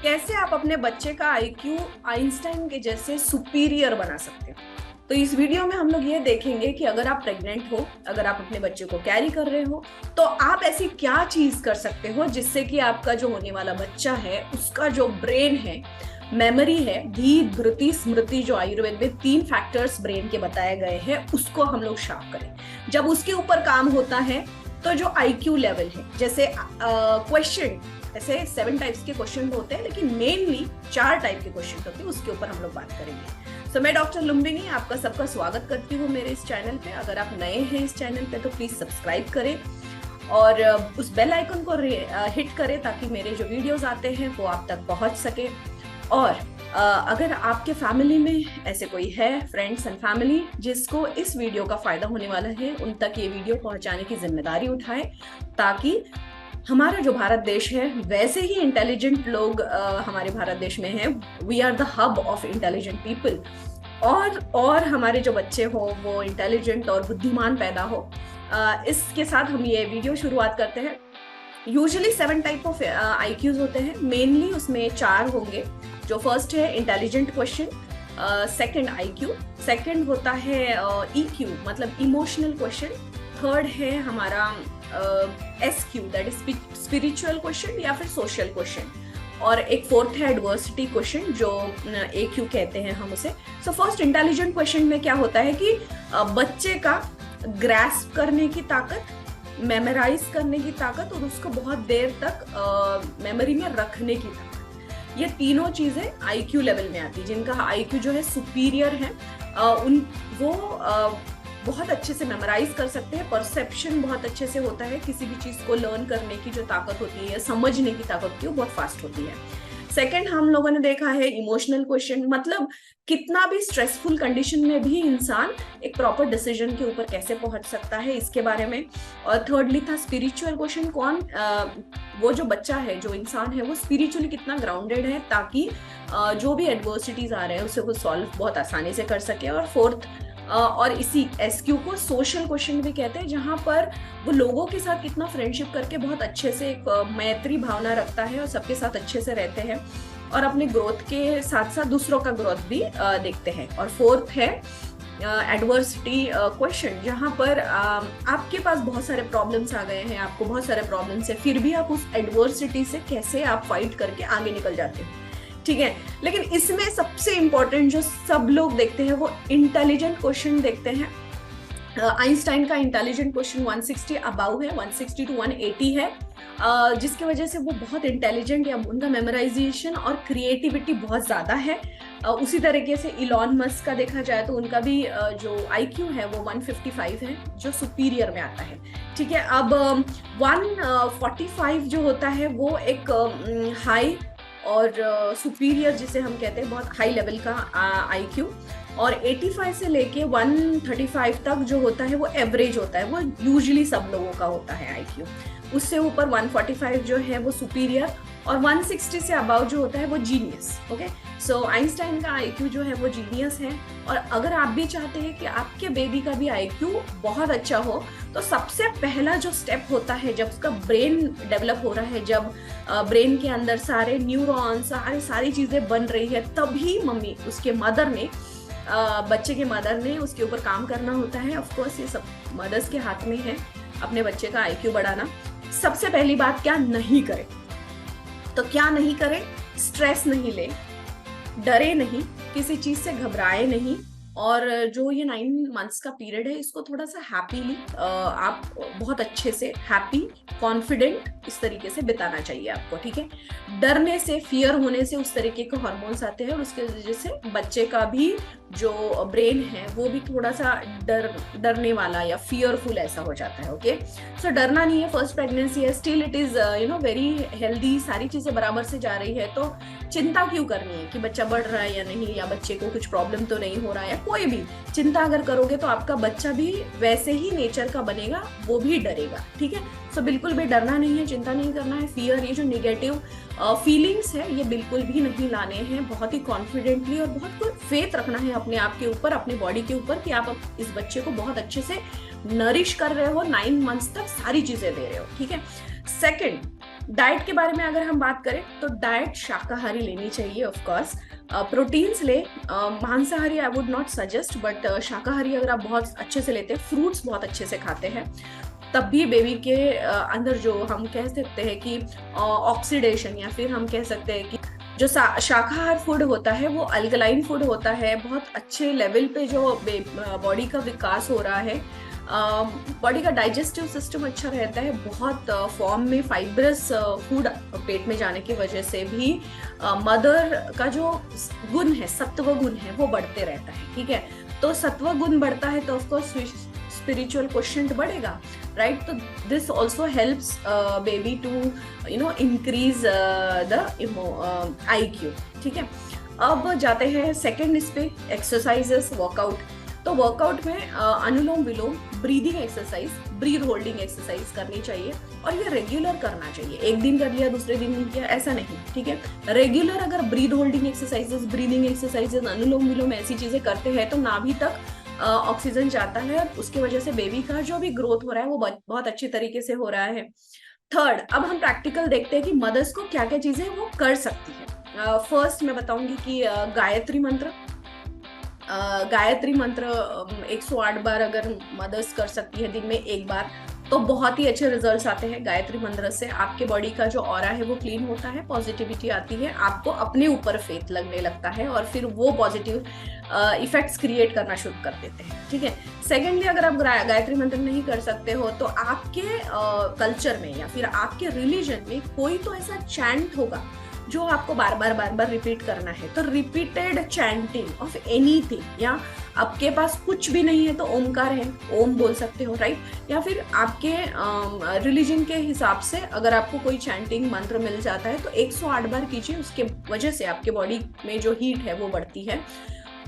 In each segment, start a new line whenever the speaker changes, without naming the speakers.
कैसे आप अपने बच्चे का आईक्यू आइंस्टाइन के जैसे सुपीरियर बना सकते हो। तो इस वीडियो में हम लोग ये देखेंगे कि अगर आप प्रेग्नेंट हो, अगर आप अपने बच्चे को कैरी कर रहे हो, तो आप ऐसी क्या चीज कर सकते हो जिससे कि आपका जो होने वाला बच्चा है उसका जो ब्रेन है, मेमोरी है, धी धृति स्मृति, जो आयुर्वेद में 3 फैक्टर्स ब्रेन के बताए गए हैं, उसको हम लोग शार्प करें। जब उसके ऊपर काम होता है तो जो आईक्यू लेवल है, जैसे क्वेश्चन, ऐसे 7 टाइप्स के क्वेश्चन होते हैं, लेकिन मेनली 4 टाइप के क्वेश्चन होते हैं, उसके ऊपर हम लोग बात करेंगे। मैं डॉक्टर लुम्बिनी आपका सबका स्वागत करती हूँ मेरे इस चैनल पे। अगर आप नए हैं इस चैनल पे तो प्लीज सब्सक्राइब करें और उस बेल आइकन को हिट करें ताकि मेरे जो वीडियोस आते हैं वो आप तक पहुंच सके। और अगर आपके फैमिली में ऐसे कोई है, फ्रेंड्स एंड फैमिली, जिसको इस वीडियो का फायदा होने वाला है, उन तक ये वीडियो पहुंचाने की जिम्मेदारी उठाए, ताकि हमारा जो भारत देश है, वैसे ही इंटेलिजेंट लोग हमारे भारत देश में हैं। We are the hub of intelligent people. और हमारे जो बच्चे हो वो इंटेलिजेंट और बुद्धिमान पैदा हो। इसके साथ हम ये वीडियो शुरुआत करते हैं। यूजुअली 7 टाइप ऑफ आईक्यूज होते हैं, मेनली उसमें 4 होंगे। जो फर्स्ट है intelligent question, second IQ, second होता है ईक्यू मतलब इमोशनल क्वेश्चन, थर्ड है हमारा SQ that is spiritual question या फिर सोशल क्वेश्चन, और एक फोर्थ है एडवर्सिटी क्वेश्चन जो AQ कहते हैं हम उसे। फर्स्ट इंटेलिजेंट क्वेश्चन में क्या होता है कि बच्चे का ग्रास्प करने की ताकत, मेमोराइज करने की ताकत और उसको बहुत देर तक मेमोरी में रखने की ताकत, ये तीनों चीजें आईक्यू लेवल में आती है। जिनका आईक्यू जो है सुपीरियर है, उन वो बहुत अच्छे से मेमोराइज कर सकते हैं, परसेप्शन बहुत अच्छे से होता है, किसी भी चीज को लर्न करने की जो ताकत होती है, समझने की ताकत होती है, वो बहुत फास्ट होती है। सेकंड हम लोगों ने देखा है इमोशनल क्वेश्चन, मतलब कितना भी स्ट्रेसफुल कंडीशन में भी इंसान एक प्रॉपर डिसीजन के ऊपर कैसे पहुंच सकता है, इसके बारे में। और थर्डली था स्पिरिचुअल क्वेश्चन, वो जो बच्चा है, जो इंसान है, वो स्पिरिचुअली कितना ग्राउंडेड है ताकि जो भी एडवर्सिटीज आ रहे हैं उसे वो सॉल्व बहुत आसानी से कर सके। और फोर्थ और इसी SQ को सोशल क्वेश्चन भी कहते हैं, जहां पर वो लोगों के साथ कितना फ्रेंडशिप करके बहुत अच्छे से एक मैत्री भावना रखता है और सबके साथ अच्छे से रहते हैं और अपने ग्रोथ के साथ साथ दूसरों का ग्रोथ भी देखते हैं। और फोर्थ है एडवर्सिटी क्वेश्चन, जहां पर आपके पास बहुत सारे प्रॉब्लम्स आ गए हैं, आपको बहुत सारे प्रॉब्लम्स है, फिर भी आप उस एडवर्सिटी से कैसे आप फाइट करके आगे निकल जाते हैं। ठीक है, लेकिन इसमें सबसे इंपॉर्टेंट जो सब लोग देखते हैं वो इंटेलिजेंट क्वेश्चन देखते हैं। आइंस्टाइन का इंटेलिजेंट क्वेश्चन 160 अबाउ है, 160 to 180 है, जिसकी वजह से वो बहुत इंटेलिजेंट, या उनका मेमोराइजेशन और क्रिएटिविटी बहुत ज्यादा है। उसी तरीके से इलॉन मस्क का देखा जाए तो उनका भी जो आईक्यू है वो 155 है, जो सुपीरियर में आता है। ठीक है, अब 145 जो होता है वो एक हाई और सुपीरियर जिसे हम कहते हैं, बहुत हाई लेवल का आईक्यू। और 85 से लेके 135 तक जो होता है वो एवरेज होता है, वो यूजुअली सब लोगों का होता है आईक्यू। उससे ऊपर 145 जो है वो सुपीरियर, और 160 से अबाव जो होता है वो जीनियस। ओके, आइंस्टाइन का आईक्यू जो है वो जीनियस है। और अगर आप भी चाहते हैं कि आपके बेबी का भी आईक्यू बहुत अच्छा हो, तो सबसे पहला जो स्टेप होता है जब उसका ब्रेन डेवलप हो रहा है, जब ब्रेन के अंदर सारे न्यूरॉन्स, सारी चीजें बन रही है, तभी मम्मी, उसके मदर ने, बच्चे के मदर ने उसके ऊपर काम करना होता है। ऑफ कोर्स ये सब मदर्स के हाथ में है, अपने बच्चे का आईक्यू बढ़ाना। सबसे पहली बात, क्या नहीं करें, तो क्या नहीं करें, स्ट्रेस नहीं ले, डरे नहीं, किसी चीज से घबराए नहीं, और जो ये 9 मंथ्स का पीरियड है इसको थोड़ा सा हैप्पीली, आप बहुत अच्छे से हैप्पी, कॉन्फिडेंट इस तरीके से बिताना चाहिए आपको। ठीक है, डरने से, फियर होने से उस तरीके के हार्मोन्स आते हैं और उसके वजह से बच्चे का भी जो ब्रेन है वो भी थोड़ा सा डरने वाला या फियरफुल ऐसा हो जाता है। ओके, डरना नहीं है, फर्स्ट प्रेगनेंसी है, still it is very healthy, सारी चीजें बराबर से जा रही है, तो चिंता क्यों करनी है कि बच्चा बढ़ रहा है या नहीं, या बच्चे को कुछ प्रॉब्लम तो नहीं हो रहा है, या कोई भी चिंता अगर करोगे तो आपका बच्चा भी वैसे ही नेचर का बनेगा, वो भी डरेगा। ठीक है, बिल्कुल भी डरना नहीं है, चिंता नहीं करना है, फियर, ये जो निगेटिव फीलिंग्स है ये बिल्कुल भी नहीं लाने हैं। बहुत ही कॉन्फिडेंटली और बहुत फेथ रखना है अपने आप के ऊपर, अपने बॉडी के ऊपर, कि आप इस बच्चे को बहुत अच्छे से नरिश कर रहे हो, 9 मंथ्स तक सारी चीजें दे रहे हो। ठीक है, सेकंड, डाइट के बारे में अगर हम बात करें तो डाइट शाकाहारी लेनी चाहिए ऑफ कोर्स। प्रोटीन्स ले, मांसाहारी I would not suggest, but शाकाहारी अगर आप बहुत अच्छे से लेते हैं, फ्रूट्स बहुत अच्छे से खाते हैं, तब भी बेबी के अंदर जो हम कह सकते हैं कि ऑक्सीडेशन, या फिर हम कह सकते हैं कि जो शाकाहार फूड होता है वो अल्कलाइन फूड होता है, बहुत अच्छे लेवल पे जो बॉडी का विकास हो रहा है, बॉडी का डाइजेस्टिव सिस्टम अच्छा रहता है, बहुत फॉर्म में फाइब्रस फूड पेट में जाने की वजह से भी मदर का जो गुण है, सत्व गुण है, वो बढ़ते रहता है। ठीक है, तो सत्व गुण बढ़ता है तो ऑफकोर्स स्पिरिचुअल क्वेश्चन बढ़ेगा, राइट? तो this also helps baby to increase the IQ। ठीक है, अब जाते हैं सेकेंड इस पे, एक्सरसाइजेस, वर्कआउट। तो वर्कआउट में anulom vilom, breathing exercise, breath holding exercise करनी चाहिए, और ये रेगुलर करना चाहिए। एक दिन कर लिया, दूसरे दिन नहीं किया, ऐसा नहीं। ठीक है, रेगुलर अगर breath holding exercises, breathing exercises, anulom vilom ऐसी चीजें करते हैं तो नाभि तक ऑक्सीजन जाता है, और उसकी वजह से बेबी का जो भी ग्रोथ हो रहा है वो बहुत अच्छी तरीके से हो रहा है। थर्ड, अब हम प्रैक्टिकल देखते हैं कि मदर्स को क्या क्या चीजें वो कर सकती है। फर्स्ट मैं बताऊंगी कि गायत्री मंत्र, गायत्री मंत्र 108 बार अगर मदर्स कर सकती है दिन में एक बार, तो बहुत ही अच्छे रिजल्ट्स आते हैं गायत्री मंत्र से। आपके बॉडी का जो ऑरा है वो क्लीन होता है, पॉजिटिविटी आती है, आपको अपने ऊपर फेथ लगने लगता है, और फिर वो पॉजिटिव इफेक्ट्स क्रिएट करना शुरू कर देते हैं। ठीक है, सेकेंडली, अगर आप गायत्री मंत्र नहीं कर सकते हो तो आपके कल्चर में या फिर आपके रिलीजन में कोई तो ऐसा चैंट होगा जो आपको बार बार रिपीट करना है। तो रिपीटेड चैंटिंग ऑफ एनीथिंग, या आपके पास कुछ भी नहीं है तो ओमकार है, ओम बोल सकते हो, राइट? या फिर आपके रिलीजन के हिसाब से अगर आपको कोई चैंटिंग मंत्र मिल जाता है तो 108 बार कीजिए, उसके वजह से आपके बॉडी में जो हीट है वो बढ़ती है।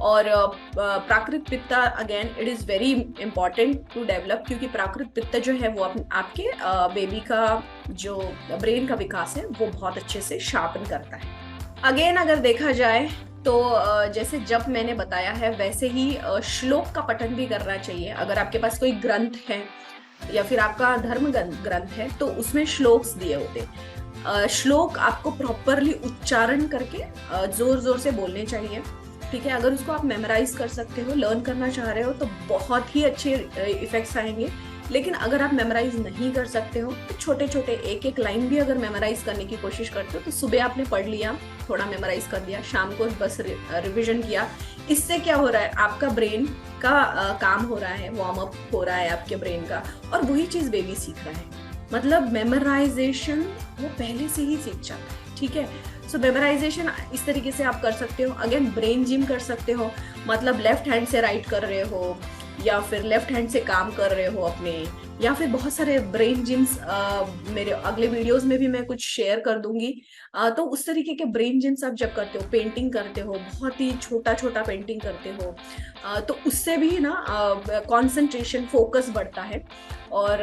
और प्राकृत पित्त, again it is very important to develop, क्योंकि प्राकृत पित्त जो है वो आपके बेबी का जो ब्रेन का विकास है वो बहुत अच्छे से शार्पन करता है। अगेन अगर देखा जाए तो जैसे जब मैंने बताया है वैसे ही श्लोक का पठन भी करना चाहिए। अगर आपके पास कोई ग्रंथ है या फिर आपका धर्म ग्रंथ है तो उसमें श्लोक्स दिए होते, श्लोक आपको प्रॉपरली उच्चारण करके जोर जोर से बोलने चाहिए। ठीक है, अगर उसको आप मेमोराइज कर सकते हो, लर्न करना चाह रहे हो तो बहुत ही अच्छे इफेक्ट्स आएंगे। लेकिन अगर आप मेमोराइज नहीं कर सकते हो तो छोटे छोटे एक एक लाइन भी अगर मेमोराइज करने की कोशिश करते हो तो सुबह आपने पढ़ लिया, थोड़ा मेमोराइज कर लिया, शाम को बस रिविजन किया। इससे क्या हो रहा है, आपका ब्रेन का काम हो रहा है, वार्म अप हो रहा है आपके ब्रेन का, और वही चीज बेबी सीख रहा है। मतलब मेमोराइजेशन वो पहले से ही सीख जाता है। ठीक है, सो मेमोराइजेशन इस तरीके से आप कर सकते हो। अगेन ब्रेन जिम कर सकते हो, मतलब लेफ्ट हैंड से राइट कर रहे हो या फिर लेफ्ट हैंड से काम कर रहे हो अपने, या फिर बहुत सारे ब्रेन जिम्स मेरे अगले वीडियोस में भी मैं कुछ शेयर कर दूंगी। तो उस तरीके के ब्रेन जिम्स आप जब करते हो, पेंटिंग करते हो, बहुत ही छोटा छोटा पेंटिंग करते हो, तो उससे भी ना कंसंट्रेशन, फोकस बढ़ता है, और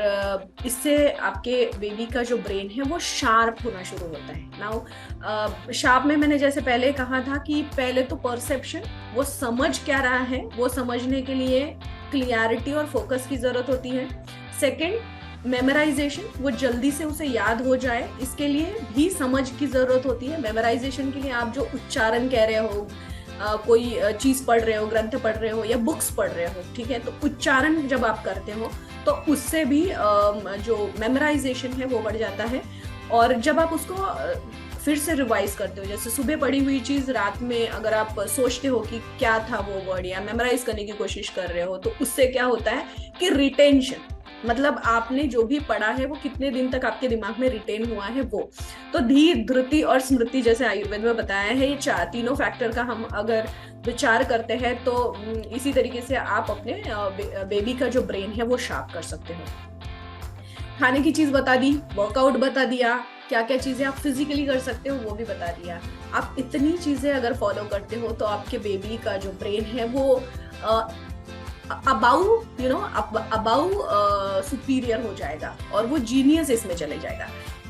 इससे आपके बेबी का जो ब्रेन है वो शार्प होना शुरू होता है। नाउ शार्प में मैंने जैसे पहले कहा था कि पहले तो परसेप्शन, वो समझ क्या रहा है वो समझने के लिए क्लियरिटी और फोकस की जरूरत होती है। सेकंड, मेमोराइजेशन, वो जल्दी से उसे याद हो जाए, इसके लिए भी समझ की जरूरत होती है। मेमोराइजेशन के लिए आप जो उच्चारण कह रहे हो, कोई चीज पढ़ रहे हो, ग्रंथ पढ़ रहे हो या बुक्स पढ़ रहे हो, ठीक है, तो उच्चारण जब आप करते हो तो उससे भी जो मेमोराइजेशन है वो बढ़ जाता है। और जब आप उसको फिर से रिवाइज करते हो, जैसे सुबह पढ़ी हुई चीज रात में अगर आप सोचते हो कि क्या था वो वर्ड, या मेमोराइज करने की कोशिश कर रहे हो, तो उससे क्या होता है कि रिटेंशन, मतलब आपने जो भी पढ़ा है वो कितने दिन तक आपके दिमाग में रिटेन हुआ है वो। तो धीर, धृति और स्मृति, जैसे आयुर्वेद में बताया है, ये तीनों फैक्टर का हम अगर विचार करते हैं तो इसी तरीके से आप अपने बेबी का जो ब्रेन है वो शार्प कर सकते हो। खाने की चीज बता दी, वर्कआउट बता दिया, क्या क्या चीजें आप फिजिकली कर सकते हो वो भी बता दिया। आप इतनी चीजें अगर फॉलो करते हो तो आपके बेबी का जो ब्रेन है वो अबाउ सुपीरियर हो जाएगा और वो जीनियस इसमें चले जाएगा।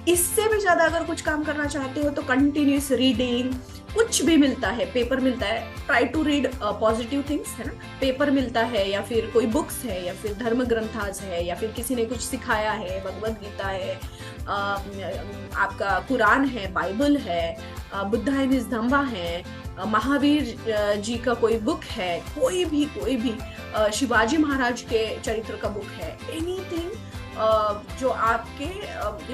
इससे भी ज्यादा अगर कुछ काम करना चाहते हो तो कंटिन्यूस रीडिंग, कुछ भी मिलता है, पेपर मिलता है, try to read positive things, है ना। पेपर मिलता है या फिर कोई बुक्स है या फिर धर्म ग्रंथास है या फिर किसी ने कुछ सिखाया है, भगवत गीता है, आपका कुरान है, बाइबल है, बुद्धा एंड हिज धम्मा है, महावीर जी का कोई बुक है, कोई भी शिवाजी महाराज के चरित्र का बुक है, एनीथिंग जो आपके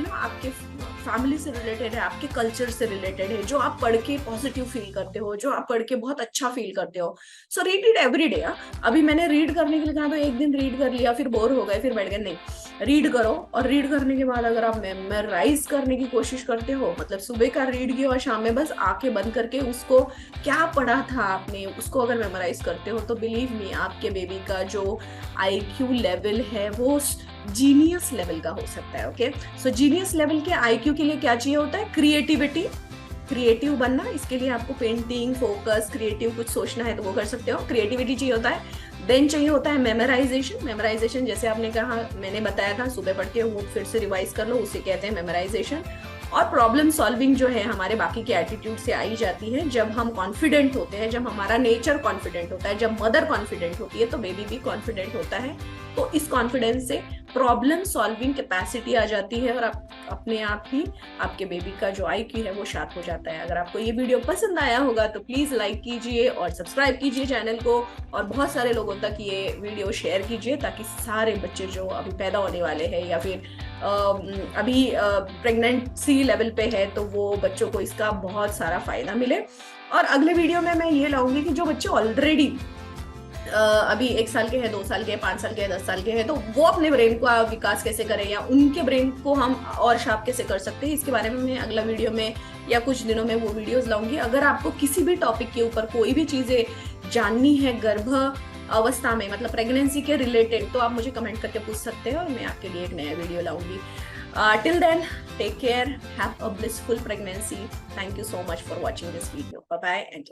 आपके फैमिली से रिलेटेड है, आपके कल्चर से रिलेटेड है, जो आप पढ़ के पॉजिटिव फील करते हो, जो आप पढ़ के बहुत अच्छा फील करते हो, so read it every day. अभी मैंने रीड करने के लिए कहा तो एक दिन रीड कर लिया, फिर बोर हो गए, फिर बैठ गए, नहीं, रीड करो। और रीड करने के बाद अगर आप मेमोराइज करने की कोशिश करते हो, मतलब सुबह का रीड किया और शाम में बस आंखें बंद करके उसको क्या पढ़ा था आपने उसको अगर मेमोराइज करते हो, तो बिलीव मी आपके बेबी का जो IQ लेवल है वो जीनियस लेवल का हो सकता है। ओके, सो जीनियस लेवल के IQ के लिए क्या चाहिए होता है? क्रिएटिविटी, क्रिएटिव बनना। इसके लिए आपको पेंटिंग, फोकस, क्रिएटिव कुछ सोचना है तो वो कर सकते हो, क्रिएटिविटी चाहिए होता है। देन चाहिए होता है मेमोराइजेशन। मेमोराइजेशन जैसे आपने कहा, मैंने बताया था, सुबह पढ़ के वो फिर से रिवाइज कर लो, उसे कहते हैं मेमोराइजेशन। और प्रॉब्लम सॉल्विंग जो है हमारे बाकी के एटीट्यूड से आई जाती है जब हम कॉन्फिडेंट होते हैं, जब हमारा नेचर कॉन्फिडेंट होता है, जब मदर कॉन्फिडेंट होती है तो बेबी भी कॉन्फिडेंट होता है। तो इस कॉन्फिडेंस से प्रॉब्लम सॉल्विंग कैपेसिटी आ जाती है और आप अपने आप ही आपके बेबी का जो IQ है वो शार्प हो जाता है। अगर आपको ये वीडियो पसंद आया होगा तो प्लीज लाइक कीजिए और सब्सक्राइब कीजिए चैनल को, और बहुत सारे लोगों तक ये वीडियो शेयर कीजिए ताकि सारे बच्चे जो अभी पैदा होने वाले हैं या फिर अभी प्रेगनेंसी लेवल पे है तो वो बच्चों को इसका बहुत सारा फायदा मिले। और अगले वीडियो में मैं ये लाऊंगी कि जो बच्चे ऑलरेडी अभी 1 साल के हैं, 2 साल के हैं, 5 साल के हैं, 10 साल के हैं, तो वो अपने ब्रेन का विकास कैसे करें या उनके ब्रेन को हम और शार्प कैसे कर सकते हैं, इसके बारे में मैं अगला वीडियो में या कुछ दिनों में वो वीडियोस लाऊंगी। अगर आपको किसी भी टॉपिक के ऊपर कोई भी चीजें जाननी है गर्भ अवस्था में, मतलब प्रेगनेंसी के रिलेटेड, तो आप मुझे कमेंट करके पूछ सकते हो और मैं आपके लिए एक नया video लाऊंगी। Till then, take care, have a blissful pregnancy. Thank you so much for watching this video. Bye bye and